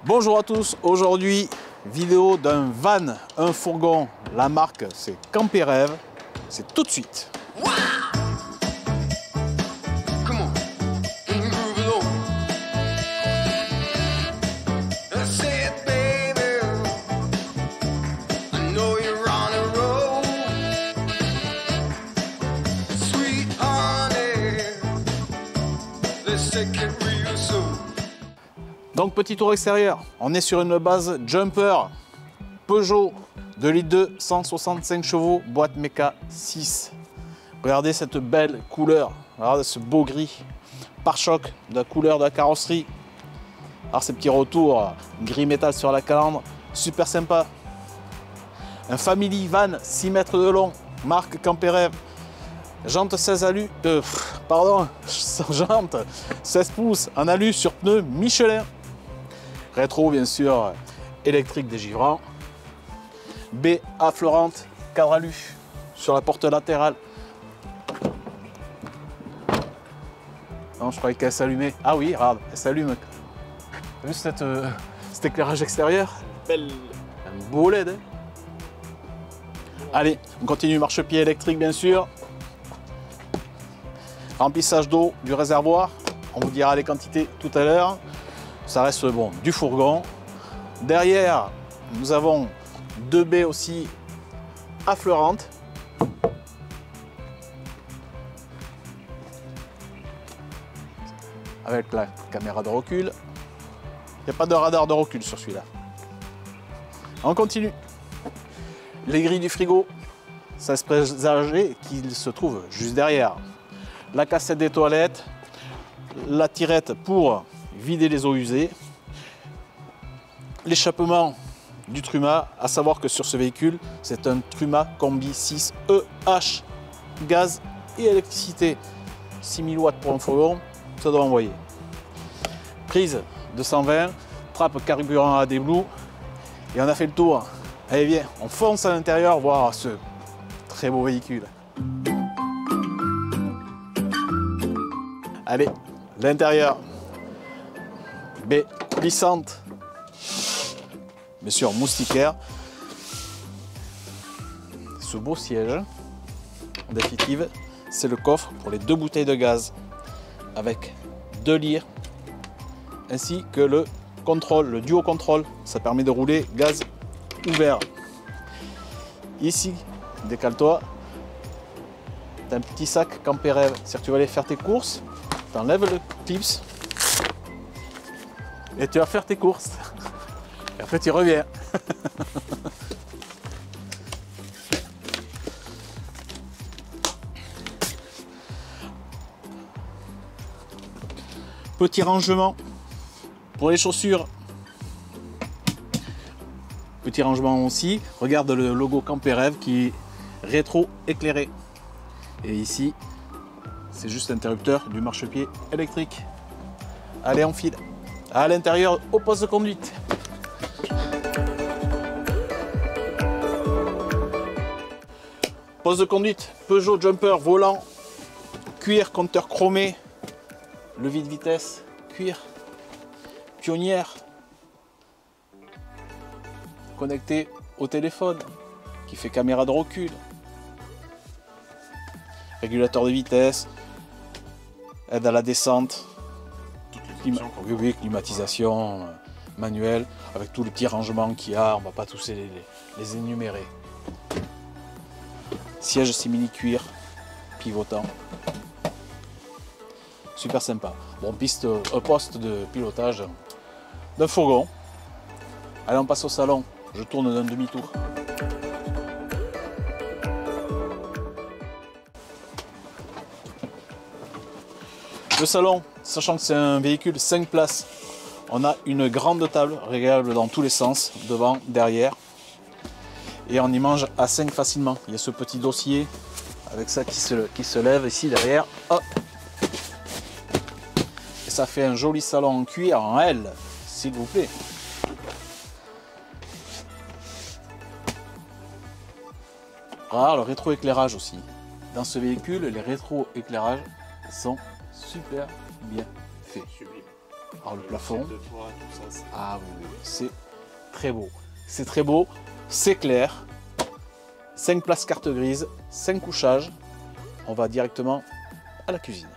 Bonjour à tous, aujourd'hui vidéo d'un van, un fourgon, la marque c'est Camperève, c'est tout de suite. Donc petit tour extérieur, on est sur une base jumper Peugeot 2 litres 2, 165 chevaux, boîte méca 6. Regardez cette belle couleur, regardez ce beau gris, pare-choc de la couleur de la carrosserie. Alors ces petits retours, gris métal sur la calandre, super sympa. Un family van 6 mètres de long, marque Camperève. Jante 16 alu, jante 16 pouces en alu sur pneus Michelin. Rétro bien sûr, électrique dégivrant. Baie affleurante, cadre alu sur la porte latérale. Non, je croyais qu'elle s'allumait. Ah oui, regarde, elle s'allume. T'as vu cet éclairage extérieur? Belle. Un beau LED. Hein. Allez, on continue, marchepied électrique bien sûr. Remplissage d'eau du réservoir. On vous dira les quantités tout à l'heure. Ça reste bon, du fourgon. Derrière, nous avons deux baies aussi affleurantes. Avec la caméra de recul. Il n'y a pas de radar de recul sur celui-là. On continue. Les grilles du frigo, ça se présageait qu'il se trouve juste derrière. La cassette des toilettes, la tirette pour vider les eaux usées, l'échappement du Truma, à savoir que sur ce véhicule, c'est un Truma Combi 6 EH, gaz et électricité. 6000 watts pour un fourgon, ça doit envoyer. Prise 220, trappe carburant à Blue, et on a fait le tour. Allez viens, on fonce à l'intérieur voir ce très beau véhicule. Allez, l'intérieur, baie glissante, bien sûr moustiquaire. Ce beau siège, en définitive, c'est le coffre pour les deux bouteilles de gaz, avec deux lyres, ainsi que le contrôle, le duo contrôle, ça permet de rouler gaz ouvert. Ici, décale-toi, t'as un petit sac Camperève, c'est-à-dire que tu vas aller faire tes courses, tu enlèves le clips et tu vas faire tes courses. Et après tu reviens. Petit rangement pour les chaussures. Petit rangement aussi. Regarde le logo Camperève qui est rétro éclairé. Et ici, c'est juste l'interrupteur du marchepied électrique. Allez, on file. À l'intérieur, au poste de conduite. Poste de conduite, Peugeot Jumper, volant, cuir, compteur chromé, levier de vitesse, cuir, pionnière, connecté au téléphone, qui fait caméra de recul, régulateur de vitesse, aide à la descente, climatisation manuelle, avec tous les petits rangements qu'il y a, on ne va pas tous les énumérer. Siège simili cuir, pivotant, super sympa. Bon, poste de pilotage d'un fourgon. Allez, on passe au salon, je tourne d'un demi-tour. Le salon, sachant que c'est un véhicule 5 places, on a une grande table réglable dans tous les sens, devant, derrière. Et on y mange à 5 facilement. Il y a ce petit dossier avec ça qui se lève ici derrière. Hop. Et ça fait un joli salon en cuir, en L, s'il vous plaît. Ah, le rétroéclairage aussi. Dans ce véhicule, les rétroéclairages sont super bien faits. Sublime. Alors le plafond, De toit, tout ça, ah oui, c'est très beau. C'est très beau, c'est clair. 5 places carte grise, 5 couchages. On va directement à la cuisine.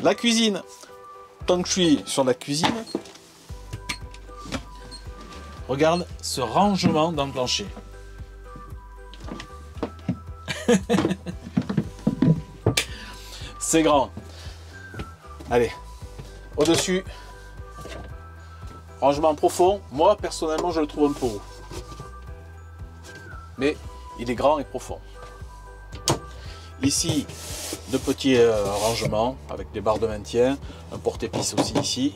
La cuisine, tant que je suis sur la cuisine, regarde ce rangement dans le plancher. C'est grand. Allez, au-dessus, rangement profond. Moi, personnellement, je le trouve un peu haut. Mais il est grand et profond. Ici, de petits rangements avec des barres de maintien, un porte-épices aussi ici.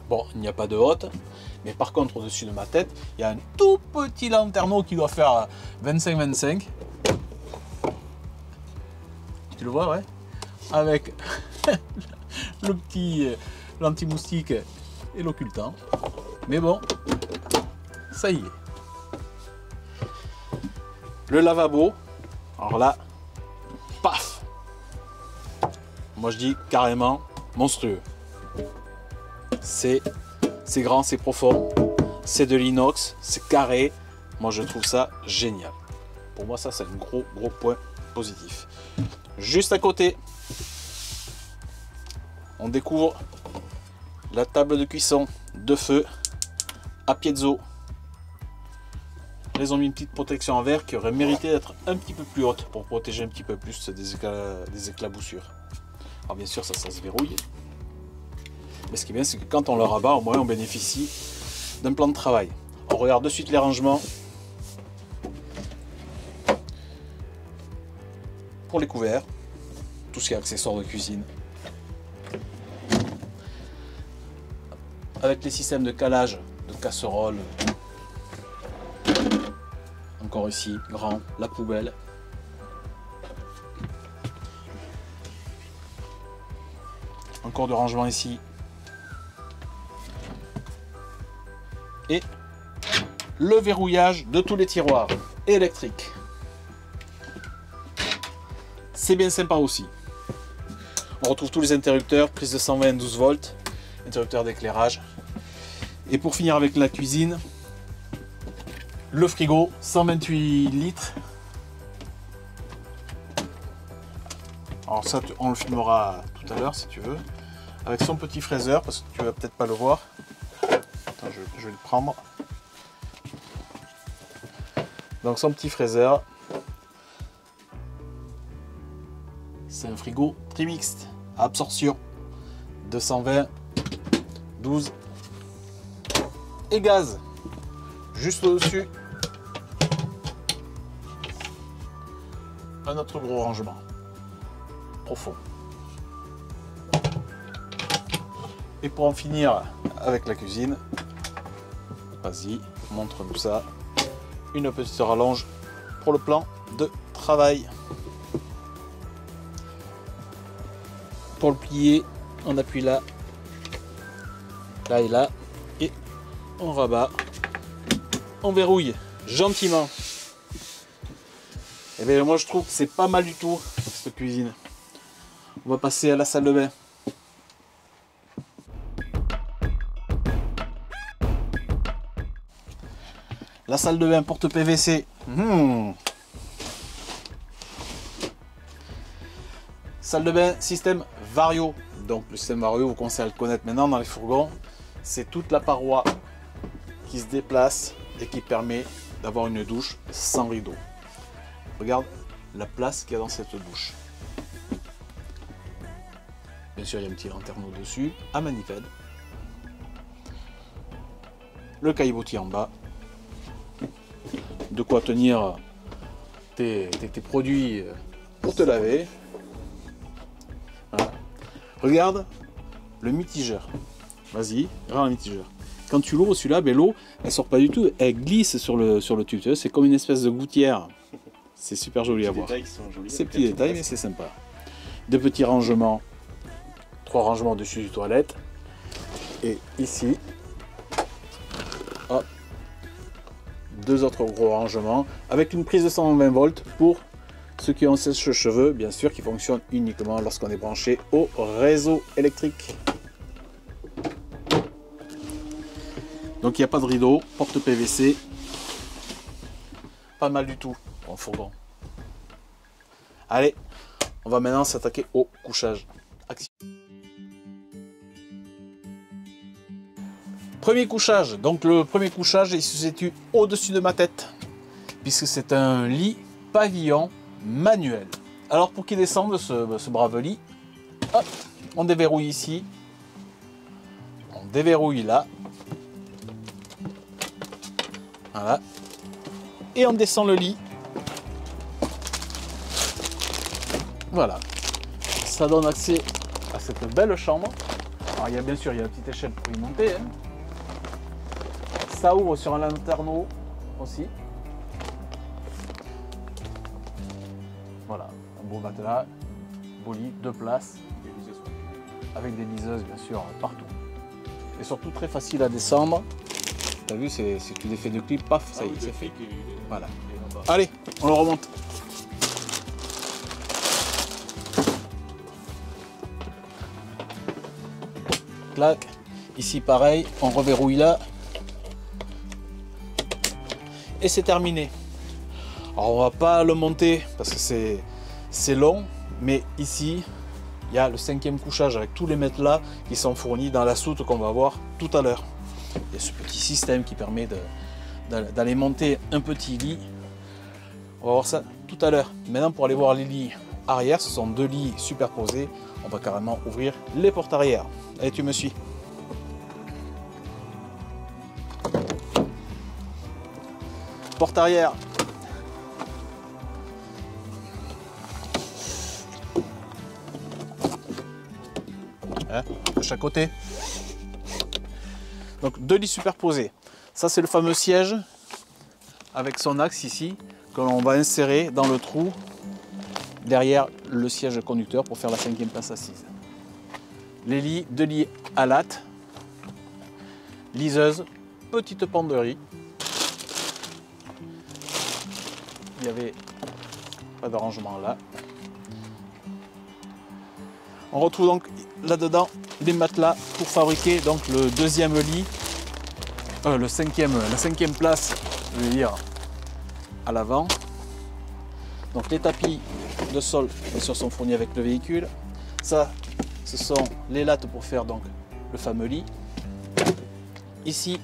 Bon, il n'y a pas de haute, mais par contre, au-dessus de ma tête, il y a un tout petit lanterneau qui doit faire 25-25. Tu le vois, ouais? Avec le petit l'anti-moustique et l'occultant. Mais bon, ça y est. Le lavabo, alors là, paf! Moi je dis carrément monstrueux. C'est grand, c'est profond, c'est de l'inox, c'est carré. Moi je trouve ça génial. Pour moi ça c'est un gros point positif. Juste à côté, on découvre la table de cuisson de feu à piezo. Ils ont mis une petite protection en verre qui aurait mérité d'être un petit peu plus haute pour protéger un petit peu plus des éclaboussures. Alors bien sûr ça se verrouille. Mais ce qui est bien c'est que quand on le rabat, au moins on bénéficie d'un plan de travail. On regarde de suite les rangements. Pour les couverts, tout ce qui est accessoires de cuisine. Avec les systèmes de calage de casseroles. Encore ici, grand, la poubelle. Encore de rangement ici. Et le verrouillage de tous les tiroirs électriques. C'est bien sympa aussi. On retrouve tous les interrupteurs, prise de 120 12 volts, interrupteur d'éclairage. Et pour finir avec la cuisine, le frigo 128 litres. Alors ça, on le filmera tout à l'heure si tu veux. Avec son petit fraiseur, parce que tu vas peut-être pas le voir. Attends, je vais le prendre. Donc son petit fraiseur. C'est un frigo trimixte à absorption 220 12 et gaz juste au-dessus. Un autre gros rangement profond. Et pour en finir avec la cuisine, vas-y, montre-nous ça. Une petite rallonge pour le plan de travail. Pour le plier, on appuie là, là et là, et on rabat, on verrouille gentiment. Et bien moi je trouve que c'est pas mal du tout cette cuisine. On va passer à la salle de bain. La salle de bain porte PVC. Salle de bain système Vario. Donc le système Vario, vous commencez à le connaître maintenant dans les fourgons. C'est toute la paroi qui se déplace et qui permet d'avoir une douche sans rideau. Regarde la place qu'il y a dans cette douche. Bien sûr, il y a un petit lanterneau dessus, à manivelle. Le caillebotis en bas. De quoi tenir tes produits pour te laver. Voilà. Regarde le mitigeur. Vas-y, regarde le mitigeur. Quand tu l'ouvres celui-là, ben, l'eau, elle sort pas du tout, elle glisse sur le tube. C'est comme une espèce de gouttière. C'est super joli à voir. Ces petits détails, mais c'est sympa. Deux petits rangements, 3 rangements au-dessus du toilette. Et ici, hop, 2 autres gros rangements avec une prise de 120 volts pour ceux qui ont sèche-cheveux, bien sûr, qui fonctionne uniquement lorsqu'on est branché au réseau électrique. Donc il n'y a pas de rideau, porte PVC. Pas mal du tout en fourgon. Allez, on va maintenant s'attaquer au couchage. Action. Premier couchage. Donc le premier couchage, il se situe au-dessus de ma tête, puisque c'est un lit pavillon manuel. Alors pour qu'il descende ce brave lit, hop, on déverrouille ici, on déverrouille là, voilà, et on descend le lit, voilà, ça donne accès à cette belle chambre. Alors il y a bien sûr, il y a une petite échelle pour y monter, hein. Ça ouvre sur un lanterneau aussi. Voilà, un beau matelas, beau lit, 2 places, avec des liseuses bien sûr partout. Et surtout très facile à descendre. T'as vu, c'est que l'effet de clip, paf, ça y est, c'est fait. Voilà. Allez, on le remonte. Clac. Ici pareil, on reverrouille là. Et c'est terminé. Alors on va pas le monter parce que c'est long, mais ici il y a le 5e couchage avec tous les matelas qui sont fournis dans la soute qu'on va voir tout à l'heure. Il y a ce petit système qui permet d'aller monter un petit lit. On va voir ça tout à l'heure. Maintenant pour aller voir les lits arrière, ce sont 2 lits superposés. On va carrément ouvrir les portes arrière. Allez, tu me suis. Porte arrière. Hein, de chaque côté. Donc 2 lits superposés. Ça c'est le fameux siège avec son axe ici que l'on va insérer dans le trou derrière le siège conducteur pour faire la 5e place assise. Les lits, 2 lits à latte, liseuse, petite penderie. Il n'y avait pas d'arrangement là. On retrouve donc là-dedans des matelas pour fabriquer donc le 2e lit, la 5e place, je veux dire, à l'avant. Donc les tapis de sol bien sûr sont fournis avec le véhicule. Ça, ce sont les lattes pour faire donc le fameux lit. Ici,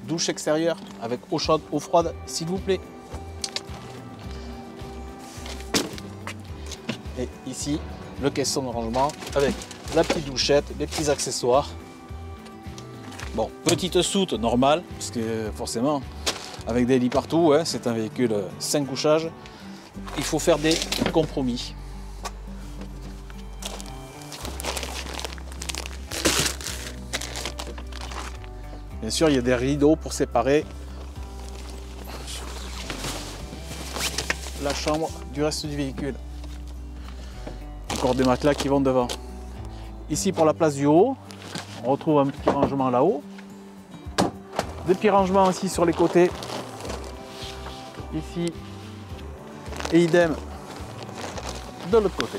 douche extérieure avec eau chaude, eau froide, s'il vous plaît. Et ici, le caisson de rangement avec la petite douchette, les petits accessoires. Bon, petite soute normale, parce que forcément, avec des lits partout, hein, c'est un véhicule 5 couchages, il faut faire des compromis. Bien sûr, il y a des rideaux pour séparer la chambre du reste du véhicule. Encore des matelas qui vont devant. Ici pour la place du haut, on retrouve un petit rangement là-haut. Des petits rangements aussi sur les côtés. Ici. Et idem de l'autre côté.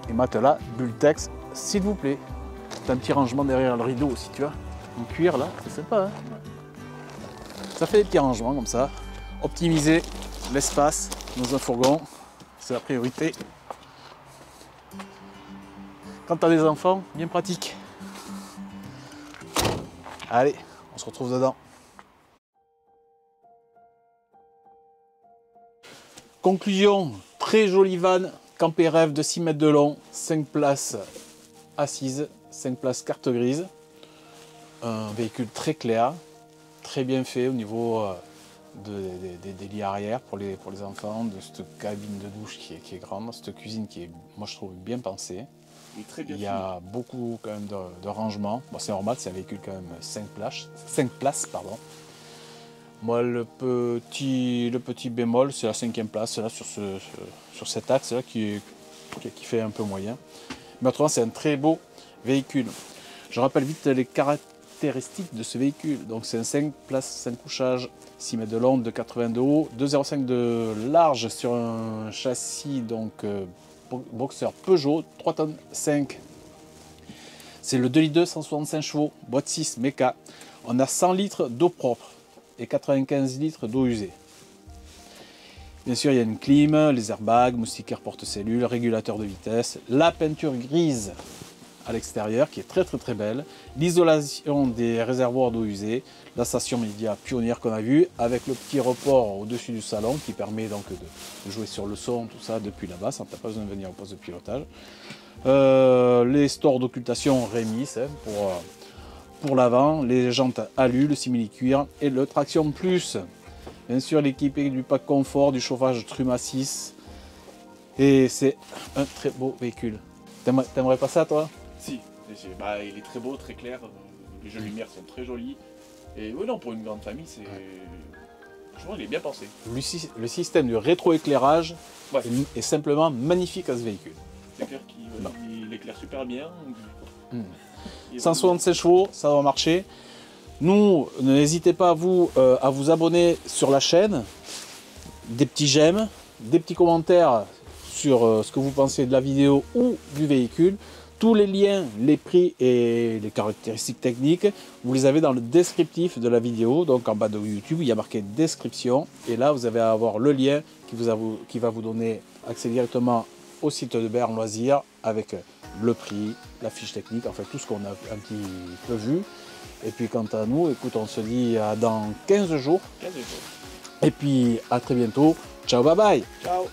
Et matelas Bultex, s'il vous plaît. C'est un petit rangement derrière le rideau aussi, tu vois. En cuir là, c'est sympa. Hein, ça fait des petits rangements comme ça. Optimiser l'espace dans un fourgon. C'est la priorité. Quand tu as des enfants, bien pratique. Allez, on se retrouve dedans. Conclusion, très jolie van, campé rêve de 6 mètres de long, 5 places assises, 5 places carte grise. Un véhicule très clair, très bien fait au niveau des lits arrière pour les enfants, de cette cabine de douche qui est grande, cette cuisine qui est, moi je trouve, bien pensée. Il y a beaucoup quand même de rangement. Bon, c'est normal, c'est un véhicule quand même 5 places. Pardon. Moi, le petit bémol, c'est la 5e place, là, sur cet axe là qui fait un peu moyen. Mais autrement, c'est un très beau véhicule. Je rappelle vite les caractéristiques caractéristiques de ce véhicule. Donc c'est un 5 places, 5 couchages, 6 mètres de long, de 80 de haut, 2,05 de large sur un châssis donc boxer Peugeot, 3 tonnes 5. C'est le 2 litres 2, 165 chevaux, boîte 6 méca. On a 100 litres d'eau propre et 95 litres d'eau usée. Bien sûr, il y a une clim, les airbags, moustiquaires porte-cellules, régulateur de vitesse, la peinture grise à l'extérieur qui est très belle, l'isolation des réservoirs d'eau usée, la station média pionnière qu'on a vu avec le petit report au-dessus du salon qui permet donc de jouer sur le son, tout ça depuis là-bas, sans pas besoin de venir au poste de pilotage. Les stores d'occultation Rémis pour l'avant, les jantes alu, le simili-cuir et le traction plus. Bien sûr, l'équipé du pack confort, du chauffage Truma 6. Et c'est un très beau véhicule. T'aimerais pas ça, toi? Si, bah, il est très beau, très clair. Les jeux de lumière sont très jolis. Et oui, non, pour une grande famille, c'est. Franchement, il est bien pensé. Le système de rétroéclairage Ouais. est simplement magnifique à ce véhicule. C'est clair qu'il éclaire super bien. 167 chevaux, ça va marcher. Nous, n'hésitez pas à vous abonner sur la chaîne, des petits j'aime, des petits commentaires sur ce que vous pensez de la vidéo ou du véhicule. Tous les liens, les prix et les caractéristiques techniques, vous les avez dans le descriptif de la vidéo. Donc en bas de YouTube, il y a marqué description. Et là, vous allez avoir le lien qui va vous donner accès directement au site de Béarn Loisirs avec le prix, la fiche technique, enfin tout ce qu'on a un petit peu vu. Et puis quant à nous, écoute, on se dit à dans 15 jours. 15 jours. Et puis à très bientôt. Ciao, bye bye. Ciao.